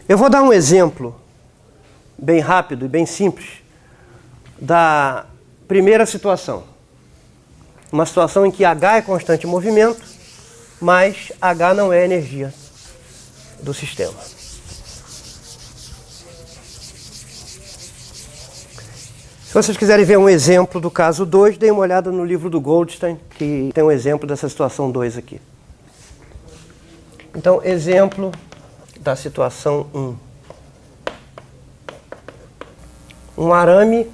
Eu vou dar um exemplo bem rápido e bem simples da primeira situação. Uma situação em que H é constante em movimento, mas H não é energia do sistema. Se vocês quiserem ver um exemplo do caso 2, deem uma olhada no livro do Goldstein, que tem um exemplo dessa situação 2 aqui. Então, exemplo da situação 1. Um arame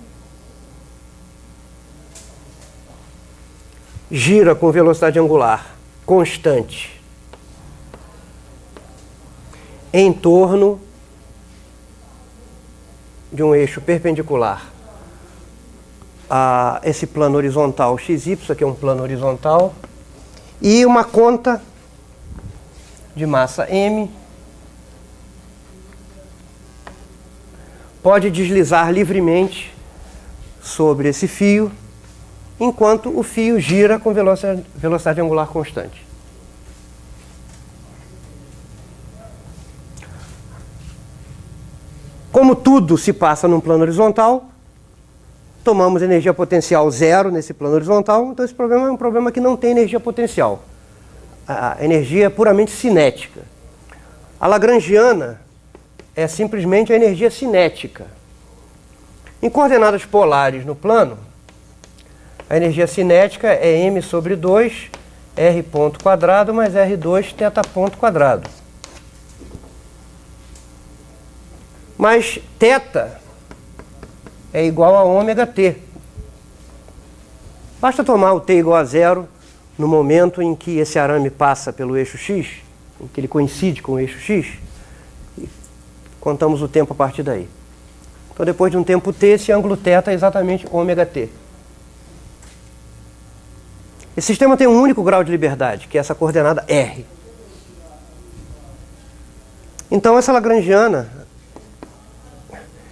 gira com velocidade angular constante em torno de um eixo perpendicular a esse plano horizontal XY, aqui é um plano horizontal, e uma conta de massa M pode deslizar livremente sobre esse fio, enquanto o fio gira com velocidade angular constante. Como tudo se passa num plano horizontal, tomamos energia potencial zero nesse plano horizontal, então esse problema é um problema que não tem energia potencial. A energia é puramente cinética. A lagrangiana é simplesmente a energia cinética. Em coordenadas polares no plano, a energia cinética é m sobre 2 r ponto quadrado mais r2 θ ponto quadrado. Mas θ é igual a ômega t. Basta tomar o t igual a zero no momento em que esse arame passa pelo eixo x, em que ele coincide com o eixo x, e contamos o tempo a partir daí. Então, depois de um tempo t, esse ângulo θ é exatamente ômega t. Esse sistema tem um único grau de liberdade, que é essa coordenada R. Então, essa lagrangiana,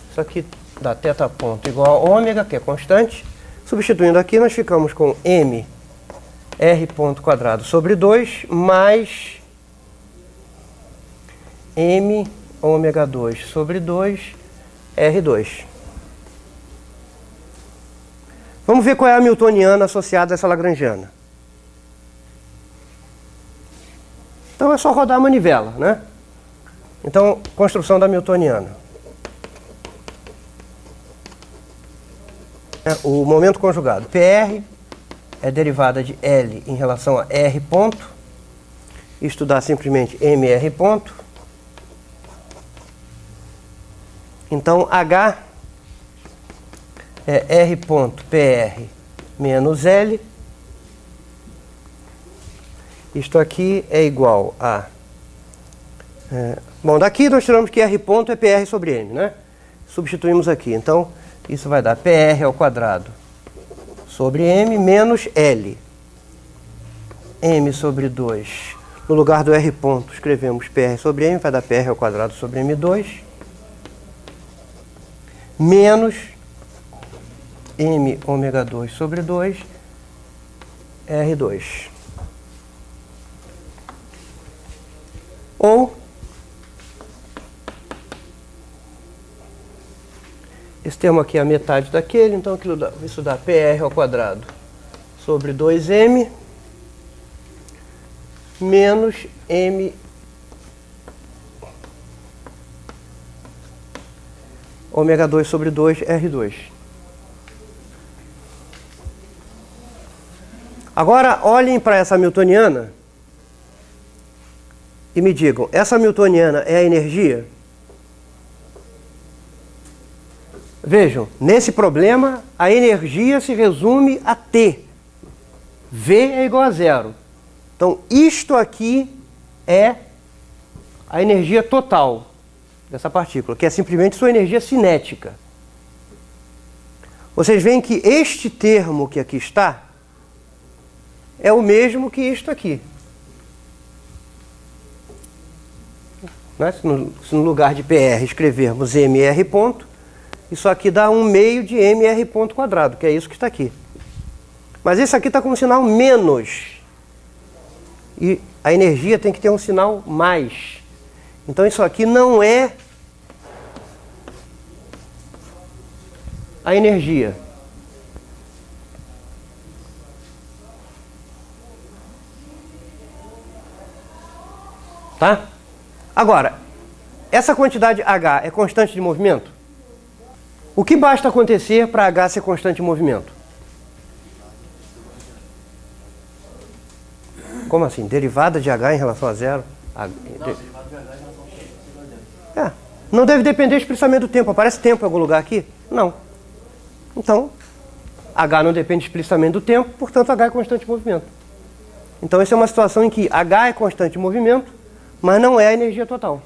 isso aqui dá θ ponto igual a ômega, que é constante. Substituindo aqui, nós ficamos com m r ponto quadrado sobre 2 mais m ômega 2 sobre 2 r2. Vamos ver qual é a hamiltoniana associada a essa lagrangiana. Então é só rodar a manivela, né? Então, construção da hamiltoniana. O momento conjugado. PR é derivada de L em relação a R ponto. Isto dá simplesmente MR ponto. Então, H é R ponto PR menos L. Isto aqui é igual a... bom, daqui nós tiramos que R ponto é PR sobre M, né? Substituímos aqui. Então, isso vai dar PR ao quadrado sobre M menos L. M sobre 2. No lugar do R ponto, escrevemos PR sobre M, vai dar PR ao quadrado sobre M2. Menos M ômega 2 sobre 2, R2. Ou esse termo aqui é a metade daquele, então isso dá PR ao quadrado sobre 2m menos m ômega 2 sobre 2 R2. Agora olhem para essa hamiltoniana e me digam, essa hamiltoniana é a energia? Vejam, nesse problema, a energia se resume a T. V é igual a zero. Então, isto aqui é a energia total dessa partícula, que é simplesmente sua energia cinética. Vocês veem que este termo que aqui está é o mesmo que isto aqui. Né? Se no lugar de PR escrevermos MR ponto, isso aqui dá 1/2 de mr ponto quadrado, que é isso que está aqui. Mas esse aqui está com um sinal menos. E a energia tem que ter um sinal mais. Então isso aqui não é a energia. Tá? Agora, essa quantidade H é constante de movimento? O que basta acontecer para H ser constante de movimento? Como assim? Derivada de H em relação a zero? Não deve depender explicitamente do tempo. Aparece tempo em algum lugar aqui? Não. Então, H não depende explicitamente do tempo, portanto H é constante de movimento. Então essa é uma situação em que H é constante de movimento, mas não é a energia total.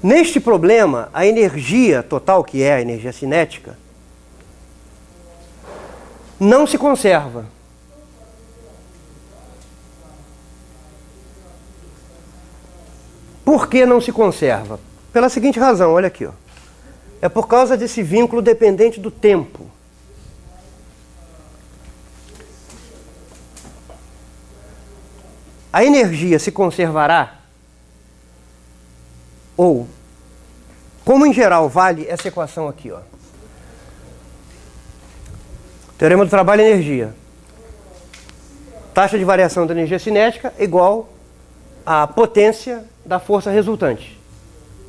Neste problema, a energia total, que é a energia cinética, não se conserva. Por que não se conserva? Pela seguinte razão, olha aqui, ó. É por causa desse vínculo dependente do tempo. A energia se conservará, ou, como em geral vale essa equação aqui, ó. Teorema do trabalho e energia. Taxa de variação da energia cinética igual à potência da força resultante.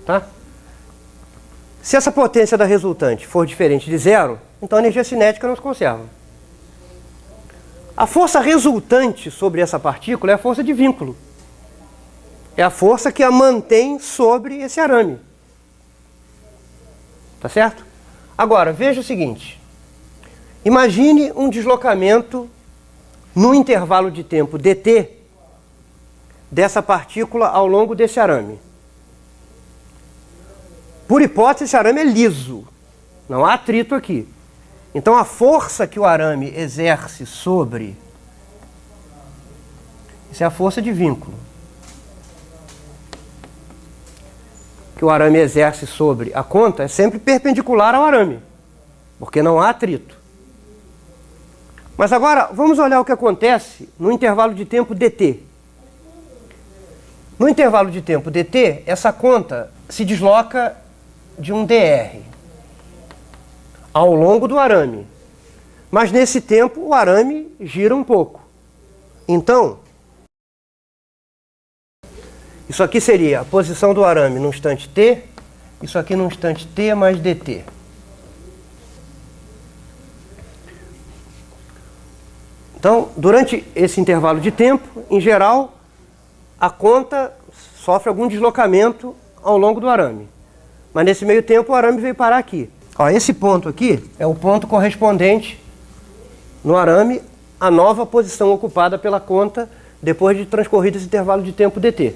Tá? Se essa potência da resultante for diferente de zero, então a energia cinética não se conserva. A força resultante sobre essa partícula é a força de vínculo. É a força que a mantém sobre esse arame. Tá certo? Agora, veja o seguinte. Imagine um deslocamento no intervalo de tempo dt dessa partícula ao longo desse arame. Por hipótese, esse arame é liso. Não há atrito aqui. Então, a força que o arame exerce sobre... Isso é a força de vínculo. Que o arame exerce sobre a conta é sempre perpendicular ao arame, porque não há atrito. Mas agora, vamos olhar o que acontece no intervalo de tempo dt. No intervalo de tempo dt, essa conta se desloca de um dr ao longo do arame. Mas nesse tempo, o arame gira um pouco. Então, isso aqui seria a posição do arame no instante t, isso aqui no instante t mais dt. Então, durante esse intervalo de tempo, em geral, a conta sofre algum deslocamento ao longo do arame. Mas nesse meio tempo o arame veio parar aqui. Ó, esse ponto aqui é o ponto correspondente no arame à nova posição ocupada pela conta depois de transcorrido esse intervalo de tempo dt.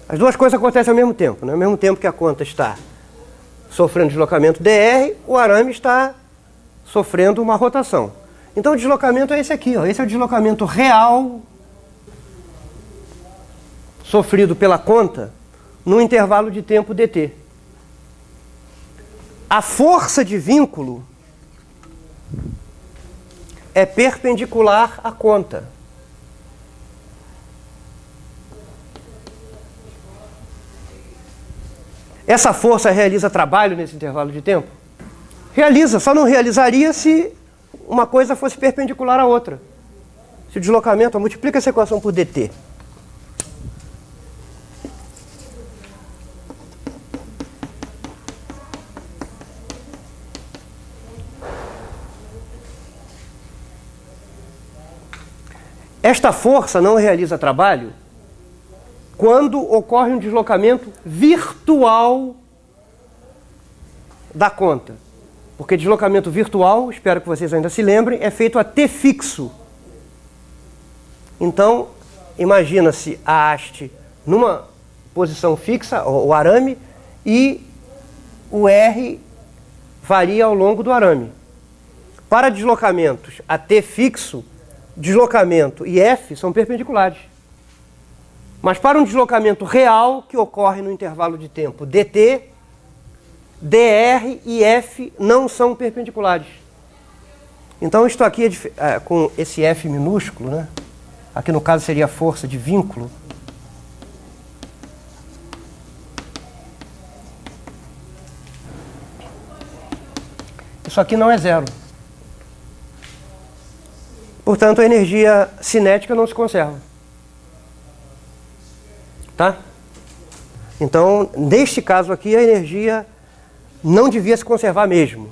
As duas coisas acontecem ao mesmo tempo, né? Ao mesmo tempo que a conta está sofrendo deslocamento dr, o arame está sofrendo uma rotação. Então o deslocamento é esse aqui, ó. Esse é o deslocamento real sofrido pela conta no intervalo de tempo dt. A força de vínculo é perpendicular à conta. Essa força realiza trabalho nesse intervalo de tempo? Realiza, só não realizaria se uma coisa fosse perpendicular à outra. Se o deslocamento, multiplica essa equação por dt. Esta força não realiza trabalho quando ocorre um deslocamento virtual da conta. Porque deslocamento virtual, espero que vocês ainda se lembrem, é feito a t fixo. Então, imagina-se a haste numa posição fixa, o arame, e o R varia ao longo do arame. Para deslocamentos a t fixo, deslocamento e F são perpendiculares. Mas para um deslocamento real que ocorre no intervalo de tempo dt, dr e F não são perpendiculares. Então isto aqui com esse F minúsculo, né? Aqui no caso seria a força de vínculo. Isso aqui não é zero. Portanto, a energia cinética não se conserva. Tá? Então, neste caso aqui, a energia não devia se conservar mesmo.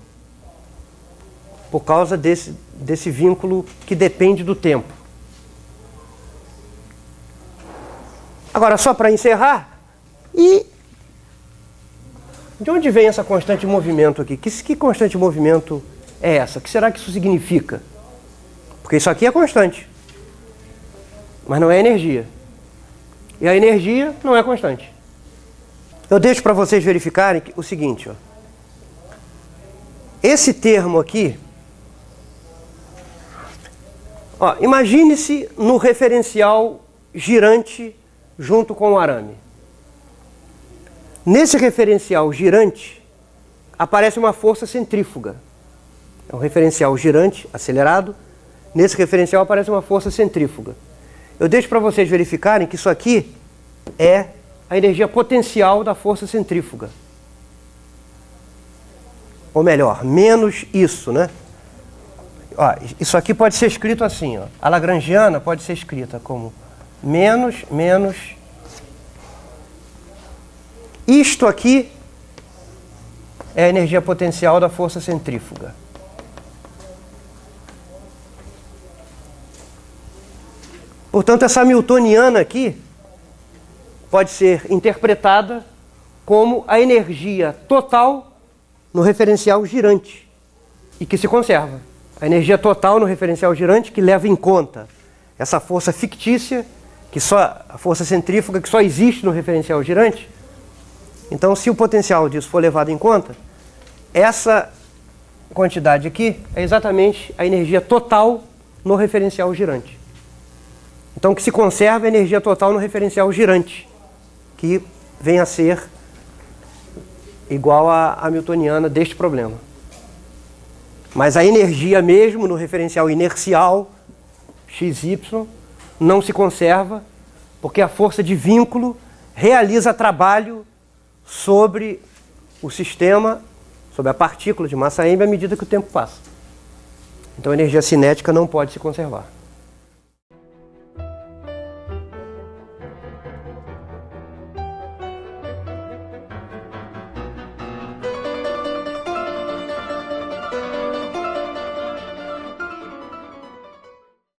Por causa desse vínculo que depende do tempo. Agora, só para encerrar, e de onde vem essa constante de movimento aqui? Que constante de movimento é essa? O que será que isso significa? Porque isso aqui é constante, mas não é energia. E a energia não é constante. Eu deixo para vocês verificarem o seguinte. Ó. Esse termo aqui, imagine-se no referencial girante junto com o arame. Nesse referencial girante, aparece uma força centrífuga. É um referencial girante, acelerado. Nesse referencial aparece uma força centrífuga. Eu deixo para vocês verificarem que isso aqui é a energia potencial da força centrífuga. Ou melhor, menos isso, né? Isso aqui pode ser escrito assim, ó. A lagrangiana pode ser escrita como menos. Isto aqui é a energia potencial da força centrífuga. Portanto, essa hamiltoniana aqui pode ser interpretada como a energia total no referencial girante e que se conserva. A energia total no referencial girante que leva em conta essa força fictícia, a força centrífuga que só existe no referencial girante. Então, se o potencial disso for levado em conta, essa quantidade aqui é exatamente a energia total no referencial girante. Então, o que se conserva é a energia total no referencial girante, que vem a ser igual à hamiltoniana deste problema. Mas a energia mesmo no referencial inercial, XY, não se conserva, porque a força de vínculo realiza trabalho sobre o sistema, sobre a partícula de massa m à medida que o tempo passa. Então a energia cinética não pode se conservar.